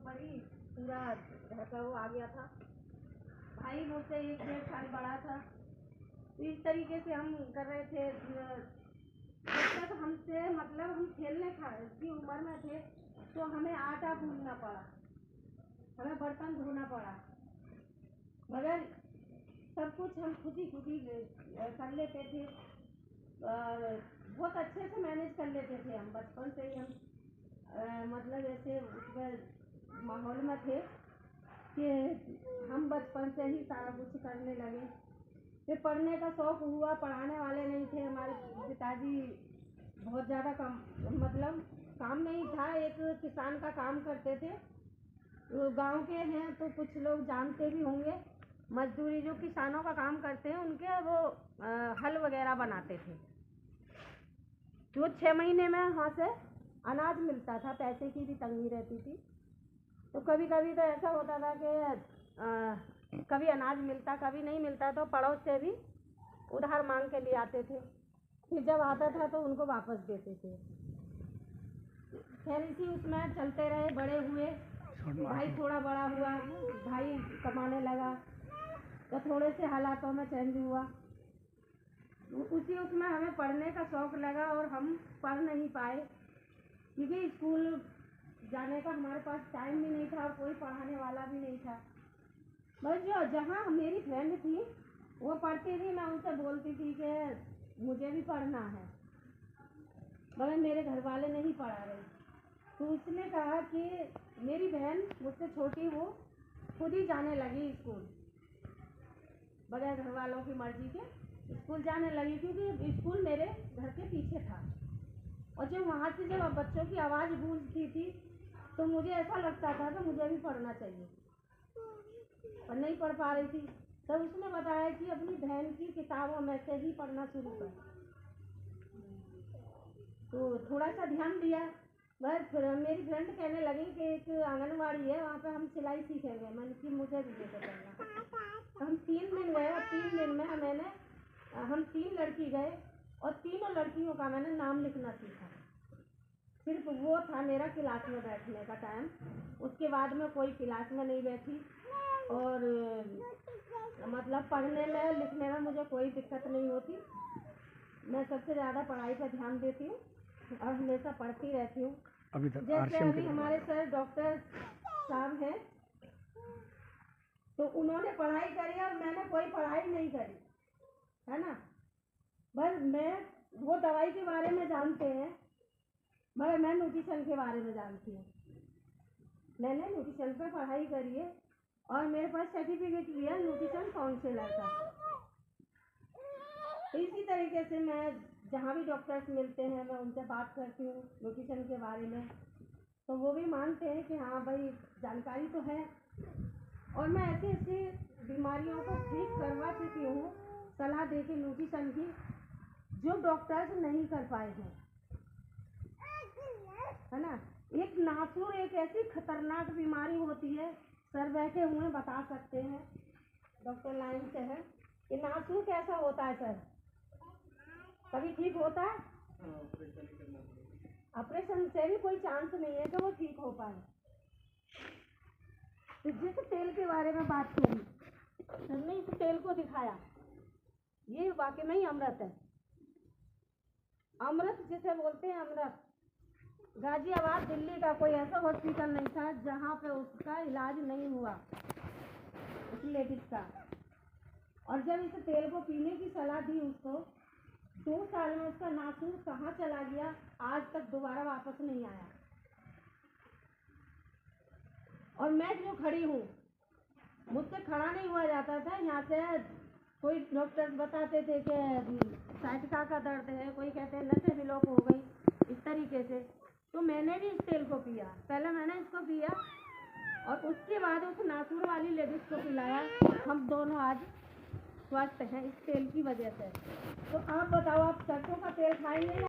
ऊपर ही पूरा घर का वो आ गया था। भाई मुझसे 1-1.5 साल बड़ा था। तो इस तरीके से हम कर रहे थे। जब तक हमसे मतलब हम खेलने की उम्र में थे तो हमें आटा गूंदना पड़ा, हमें बर्तन धोना पड़ा, मगर सब कुछ हम खुद ही कर लेते थे और बहुत अच्छे से मैनेज कर लेते थे। हम बचपन से ही हम मतलब ऐसे उसमें माहौल में थे कि हम बचपन से ही सारा कुछ करने लगे। फिर पढ़ने का शौक़ हुआ, पढ़ाने वाले नहीं थे हमारे पिताजी, बहुत ज़्यादा काम नहीं था। एक किसान का काम करते थे, वो गांव के हैं तो कुछ लोग जानते भी होंगे। मजदूरी जो किसानों का काम करते हैं उनके वो हल वगैरह बनाते थे। तो 6 महीने में वहाँ से अनाज मिलता था, पैसे की भी तंगी रहती थी। तो कभी कभी तो ऐसा होता था कि कभी अनाज मिलता, कभी नहीं मिलता, तो पड़ोस से भी उधार मांग के लिए आते थे। फिर जब आता था तो उनको वापस देते थे। फिर इसी उसमें चलते रहे, बड़े हुए। भाई थोड़ा बड़ा हुआ, भाई कमाने लगा तो थोड़े से हालातों में चेंज हुआ। उसी उसमें हमें पढ़ने का शौक़ लगा और हम पढ़ नहीं पाए क्योंकि स्कूल जाने का हमारे पास टाइम भी नहीं था और कोई पढ़ाने वाला भी नहीं था। बस जहाँ मेरी फ्रेंड थी वो पढ़ती थी, मैं उनसे बोलती थी कि मुझे भी पढ़ना है, मगर मेरे घर वाले नहीं पढ़ा रहे। तो उसने कहा कि मेरी बहन मुझसे छोटी, वो खुद ही जाने लगी स्कूल, बगैर घर वालों की मर्जी के स्कूल जाने लगी, क्योंकि स्कूल मेरे घर के पीछे था। और जब वहाँ से जब बच्चों की आवाज़ गूंजती थी तो मुझे ऐसा लगता था कि मुझे भी पढ़ना चाहिए, पर नहीं पढ़ पा रही थी। तब उसने बताया कि अपनी बहन की किताबों में से ही पढ़ना शुरू कर। तो थोड़ा सा ध्यान दिया। बस मेरी फ्रेंड कहने लगी कि एक आंगनवाड़ी है, वहाँ पे हम सिलाई सीखेंगे। मैंने कि मुझे भी लेकर चलना। हम 3 दिन गए और 3 दिन में हम 3 लड़की गए और तीनों लड़कियों का मैंने नाम लिखना सीखा। सिर्फ वो था मेरा क्लास में बैठने का टाइम, उसके बाद में कोई क्लास में नहीं बैठी। और मतलब पढ़ने में लिखने में मुझे कोई दिक्कत नहीं होती। मैं सबसे ज़्यादा पढ़ाई पर ध्यान देती हूँ और हमेशा पढ़ती रहती हूँ। जैसे अभी हमारे सर डॉक्टर साहब हैं, तो उन्होंने पढ़ाई करी और मैंने कोई पढ़ाई नहीं करी, है ना। बस मैं वो दवाई के बारे में जानते हैं, मगर मैं न्यूट्रिशन के बारे में जानती हूँ। मैंने न्यूट्रिशन पर पढ़ाई करी है और मेरे पास सर्टिफिकेट भी है न्यूट्रिशन काउंसलर का। इसी तरीके से मैं जहाँ भी डॉक्टर्स मिलते हैं मैं उनसे बात करती हूँ न्यूट्रिशन के बारे में, तो वो भी मानते हैं कि हाँ भाई जानकारी तो है। और मैं ऐसी ऐसी बीमारियों को ठीक करवा चुकी हूँ सलाह दे के न्यूट्रिशन की, जो डॉक्टर्स नहीं कर पाए हैं, है ना। एक नासूर एक ऐसी खतरनाक बीमारी होती है, सर बैठे हुए बता सकते हैं, डॉक्टर लाइन से है कि नासूर कैसा होता है। सर कभी ठीक होता है? ऑपरेशन से भी कोई चांस नहीं है कि वो ठीक हो पाए। तो जिस तेल के बारे में बात करी, सर ने इस तेल को दिखाया, ये वाकई में ही अमृत है। अमृत जिसे बोलते हैं अमृत। गाजियाबाद दिल्ली का कोई ऐसा हॉस्पिटल नहीं था जहाँ पे उसका इलाज नहीं हुआ, उस लेडीज का। और जब इस तेल को पीने की सलाह दी उसको, 2 साल में उसका नासूर कहाँ चला गया, आज तक दोबारा वापस नहीं आया। और मैं जो खड़ी हूँ, मुझसे खड़ा नहीं हुआ जाता था। यहाँ से कोई डॉक्टर बताते थे कि साइटिका का दर्द है, कोई कहते हैं नसें ब्लॉक हो गई, इस तरीके से। तो मैंने भी इस तेल को पिया, पहले मैंने इसको पिया और उसके बाद उस नासूर वाली लेडीज को पिलाया। हम दोनों आज स्वस्थ हैं इस तेल की वजह से। तो आप बताओ, आप सरसों का तेल खाएंगे?